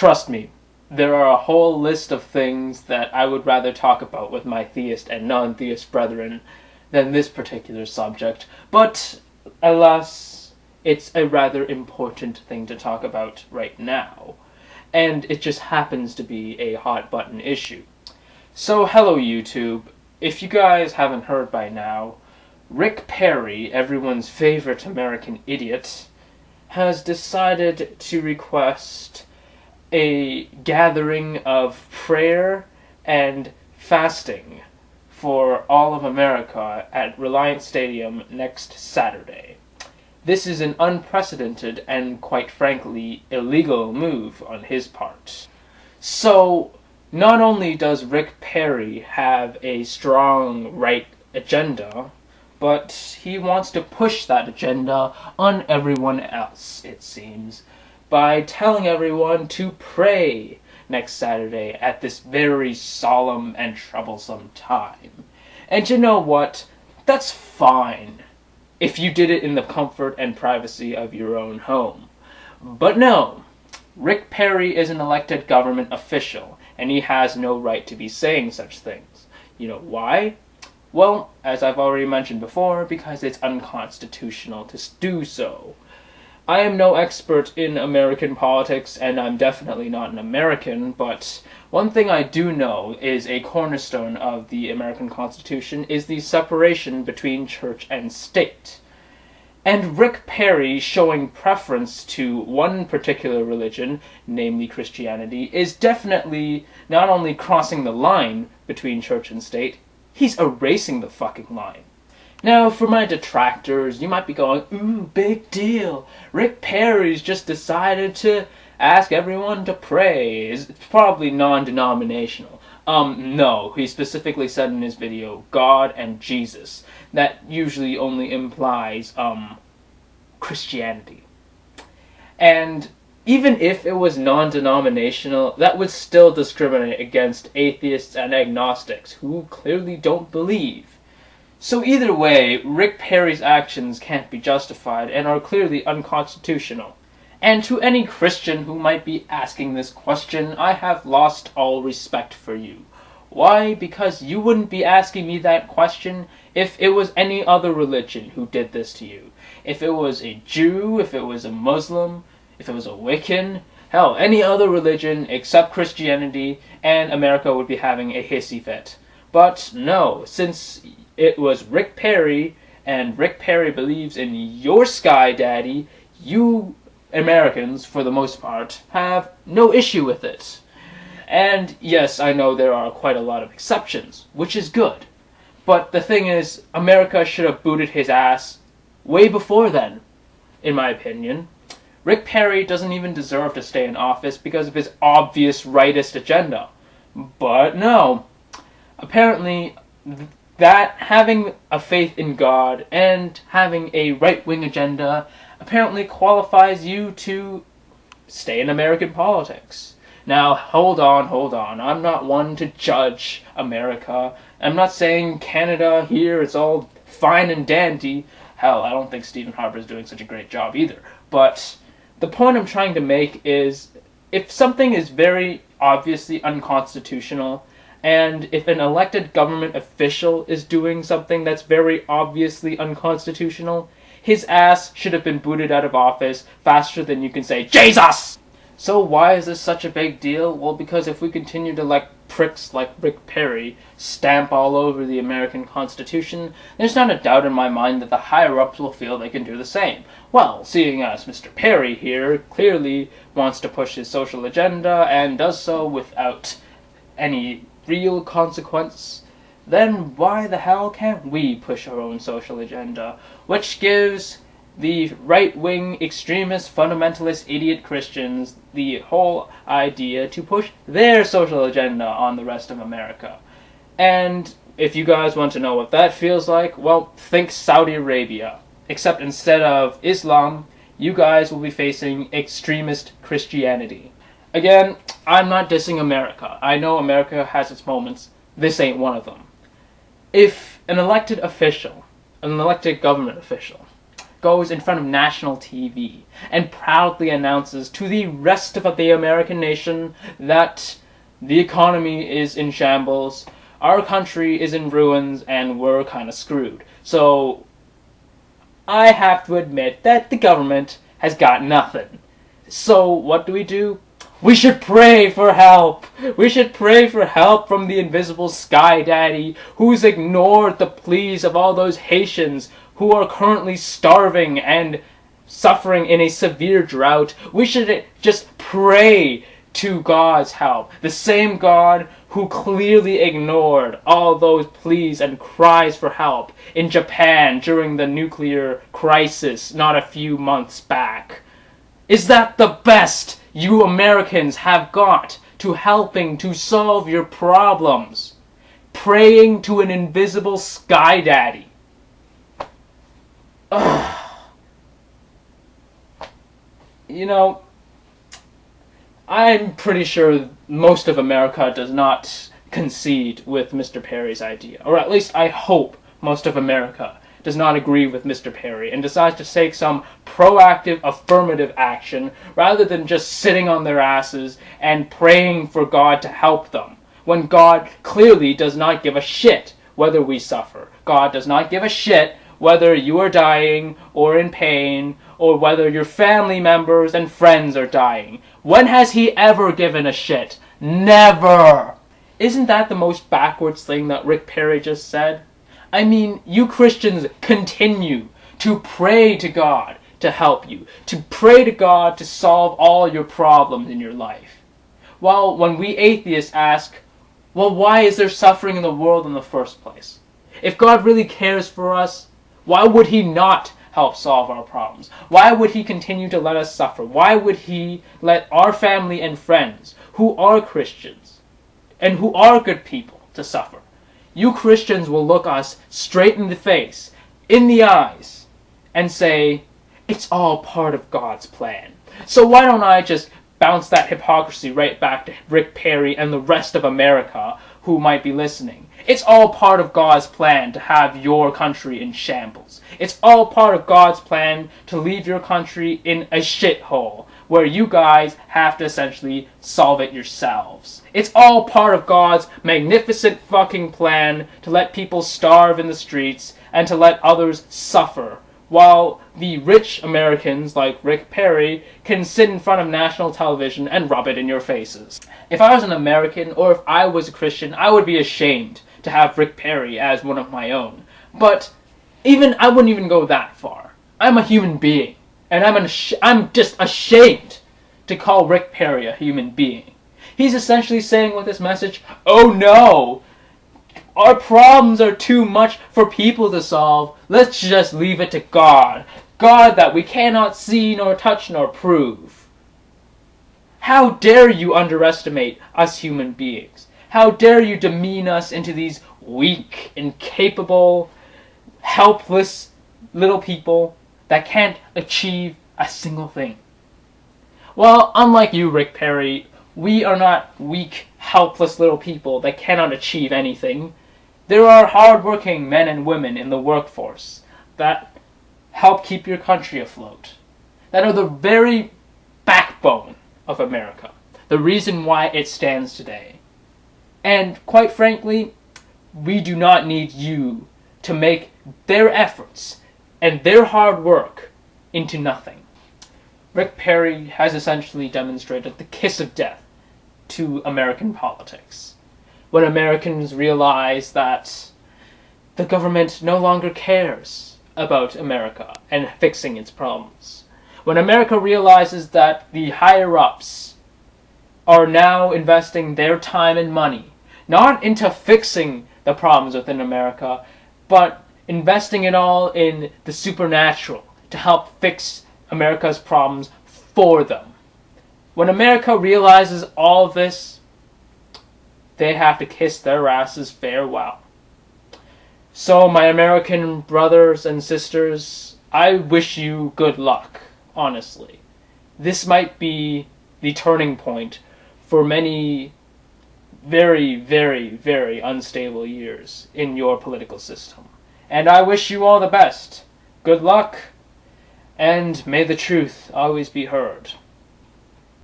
trust me, there are a whole list of things that I would rather talk about with my theist and non-theist brethren than this particular subject, but alas, it's a rather important thing to talk about right now, and it just happens to be a hot-button issue. So hello YouTube, if you guys haven't heard by now, Rick Perry, everyone's favorite American idiot, has decided to request a gathering of prayer and fasting for all of America at Reliance Stadium next Saturday. This is an unprecedented and, quite frankly, illegal move on his part. So, not only does Rick Perry have a strong right agenda, but he wants to push that agenda on everyone else, it seems, by telling everyone to pray next Saturday at this very solemn and troublesome time. And you know what? That's fine if you did it in the comfort and privacy of your own home. But no, Rick Perry is an elected government official, and he has no right to be saying such things. You know why? Well, as I've already mentioned before, because it's unconstitutional to do so. I am no expert in American politics, and I'm definitely not an American, but one thing I do know is a cornerstone of the American Constitution is the separation between church and state. And Rick Perry showing preference to one particular religion, namely Christianity, is definitely not only crossing the line between church and state, he's erasing the fucking line. Now, for my detractors, you might be going, ooh, big deal. Rick Perry's just decided to ask everyone to pray. It's probably non-denominational. No, he specifically said in his video, God and Jesus. That usually only implies, Christianity. And even if it was non-denominational, that would still discriminate against atheists and agnostics, who clearly don't believe. So either way, Rick Perry's actions can't be justified and are clearly unconstitutional. And to any Christian who might be asking this question, I have lost all respect for you. Why? Because you wouldn't be asking me that question if it was any other religion who did this to you. If it was a Jew, if it was a Muslim, if it was a Wiccan, hell, any other religion except Christianity, and America would be having a hissy fit. But no, since it was Rick Perry, and Rick Perry believes in your sky daddy, you Americans, for the most part, have no issue with it. And yes, I know there are quite a lot of exceptions, which is good. But the thing is, America should have booted his ass way before then, in my opinion. Rick Perry doesn't even deserve to stay in office because of his obvious rightist agenda. But no, apparently that having a faith in God and having a right-wing agenda apparently qualifies you to stay in American politics. Now, hold on. I'm not one to judge America. I'm not saying Canada here is all fine and dandy. Hell, I don't think Stephen Harper is doing such a great job either. But the point I'm trying to make is, if something is very obviously unconstitutional, and if an elected government official is doing something that's very obviously unconstitutional, his ass should have been booted out of office faster than you can say, Jesus! So why is this such a big deal? Well, because if we continue to let pricks like Rick Perry stamp all over the American Constitution, there's not a doubt in my mind that the higher-ups will feel they can do the same. Well, seeing as Mr. Perry here clearly wants to push his social agenda and does so without any real consequence, then why the hell can't we push our own social agenda, which gives the right-wing, extremist, fundamentalist, idiot Christians the whole idea to push their social agenda on the rest of America. And if you guys want to know what that feels like, well, think Saudi Arabia. Except instead of Islam, you guys will be facing extremist Christianity. Again, I'm not dissing America. I know America has its moments. This ain't one of them. If an elected official, an elected government official, goes in front of national TV and proudly announces to the rest of the American nation that the economy is in shambles, our country is in ruins, and we're kind of screwed. So I have to admit that the government has got nothing. So what do? We should pray for help. We should pray for help from the invisible sky daddy who's ignored the pleas of all those Haitians who are currently starving and suffering in a severe drought. We should just pray to God's help. The same God who clearly ignored all those pleas and cries for help in Japan during the nuclear crisis not a few months back. Is that the best you Americans have got to helping to solve your problems? Praying to an invisible sky daddy. Ugh. You know, I'm pretty sure most of America does not concede with Mr. Perry's idea. Or at least I hope most of America does not agree with Mr. Perry and decides to take some proactive, affirmative action rather than just sitting on their asses and praying for God to help them, when God clearly does not give a shit whether we suffer. God does not give a shit whether you are dying or in pain or whether your family members and friends are dying. When has he ever given a shit? Never! Isn't that the most backwards thing that Rick Perry just said? I mean, you Christians continue to pray to God to help you, to pray to God to solve all your problems in your life. While when we atheists ask, well, why is there suffering in the world in the first place? If God really cares for us, why would he not help solve our problems? Why would he continue to let us suffer? Why would he let our family and friends who are Christians and who are good people to suffer? You Christians will look us straight in the face, in the eyes, and say, it's all part of God's plan. So why don't I just bounce that hypocrisy right back to Rick Perry and the rest of America who might be listening? It's all part of God's plan to have your country in shambles. It's all part of God's plan to leave your country in a shithole where you guys have to essentially solve it yourselves. It's all part of God's magnificent fucking plan to let people starve in the streets and to let others suffer, while the rich Americans like Rick Perry can sit in front of national television and rub it in your faces. If I was an American, or if I was a Christian, I would be ashamed to have Rick Perry as one of my own. But I wouldn't even go that far. I'm a human being, and I'm just ashamed to call Rick Perry a human being. He's essentially saying with this message, oh no, our problems are too much for people to solve. Let's just leave it to God. God that we cannot see nor touch nor prove. How dare you underestimate us human beings? How dare you demean us into these weak, incapable, helpless little people that can't achieve a single thing? Well, unlike you, Rick Perry, we are not weak, helpless little people that cannot achieve anything. There are hard-working men and women in the workforce that help keep your country afloat, that are the very backbone of America, the reason why it stands today. And quite frankly, we do not need you to make their efforts and their hard work into nothing. Rick Perry has essentially demonstrated the kiss of death to American politics. When Americans realize that the government no longer cares about America and fixing its problems. When America realizes that the higher-ups are now investing their time and money not into fixing the problems within America, but investing it all in the supernatural to help fix America's problems for them. When America realizes all of this, they have to kiss their asses farewell. So, my American brothers and sisters, I wish you good luck, honestly. This might be the turning point for many very, very, very unstable years in your political system. And I wish you all the best. Good luck. And may the truth always be heard.